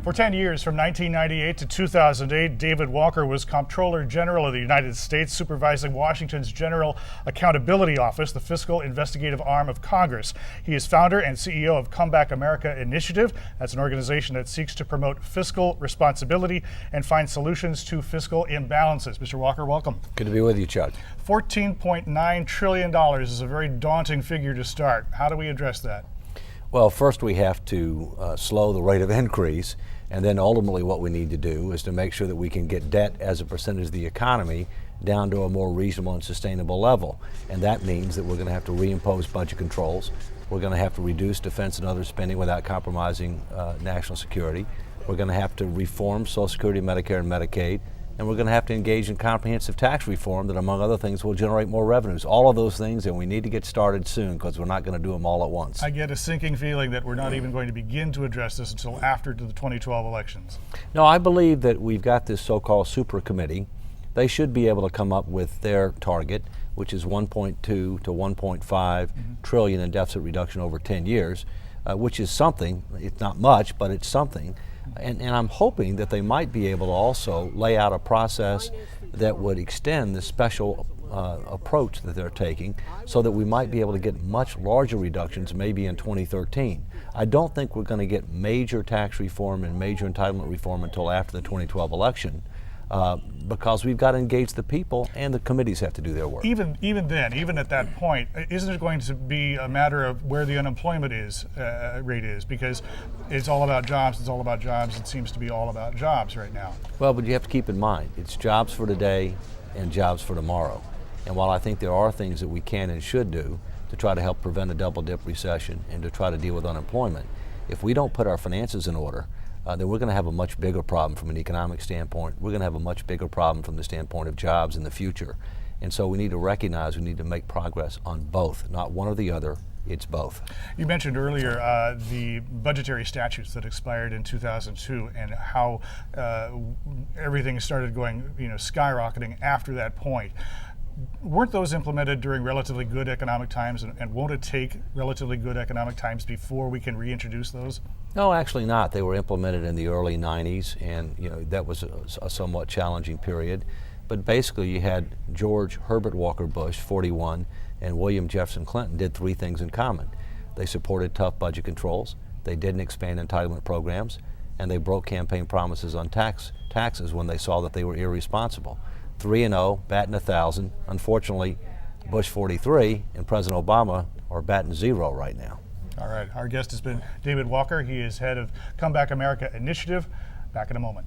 For 10 years, from 1998 to 2008, David Walker was Comptroller General of the United States, supervising Washington's General Accountability Office, the fiscal investigative arm of Congress. He is founder and CEO of Comeback America Initiative. That's an organization that seeks to promote fiscal responsibility and find solutions to fiscal imbalances. Mr. Walker, welcome. Good to be with you, Chuck. $14.9 trillion is a very daunting figure to start. How do we address that? Well, first we have to slow the rate of increase, and then ultimately what we need to do is to make sure that we can get debt as a percentage of the economy down to a more reasonable and sustainable level. And that means that we're going to have to reimpose budget controls. We're going to have to reduce defense and other spending without compromising national security. We're going to have to reform Social Security, Medicare, and Medicaid. And we're going to have to engage in comprehensive tax reform that, among other things, will generate more revenues. All of those things, and we need to get started soon because we're not going to do them all at once. I get a sinking feeling that we're not even going to begin to address this until after the 2012 elections. No, I believe that we've got this so-called super committee. They should be able to come up with their target, which is 1.2 to 1.5 trillion in deficit reduction over 10 years, which is something. It's not much, but it's something. And I'm hoping that they might be able to also lay out a process that would extend the special approach that they're taking so that we might be able to get much larger reductions maybe in 2013. I don't think we're going to get major tax reform and major entitlement reform until after the 2012 election. Because we've got to engage the people, and the committees have to do their work. Even then, even at that point, isn't it going to be a matter of where the unemployment rate is? Because it's all about jobs. It's all about jobs. It seems to be all about jobs right now. Well, but you have to keep in mind, it's jobs for today and jobs for tomorrow. And while I think there are things that we can and should do to try to help prevent a double dip recession and to try to deal with unemployment, if we don't put our finances in order, then we're going to have a much bigger problem from an economic standpoint. We're going to have a much bigger problem from the standpoint of jobs in the future. And so we need to recognize we need to make progress on both, not one or the other. It's both. You mentioned earlier the budgetary statutes that expired in 2002 and how everything started going, skyrocketing after that point. Weren't those implemented during relatively good economic times, and won't it take relatively good economic times before we can reintroduce those? No, actually not. They were implemented in the early 90s, and that was a somewhat challenging period. But basically you had George Herbert Walker Bush, 41, and William Jefferson Clinton did three things in common. They supported tough budget controls, they didn't expand entitlement programs, and they broke campaign promises on taxes when they saw that they were irresponsible. 3-0, batting 1,000. Unfortunately, Bush 43 and President Obama are batting 0 right now. All right, our guest has been David Walker. He is head of Comeback America Initiative. Back in a moment.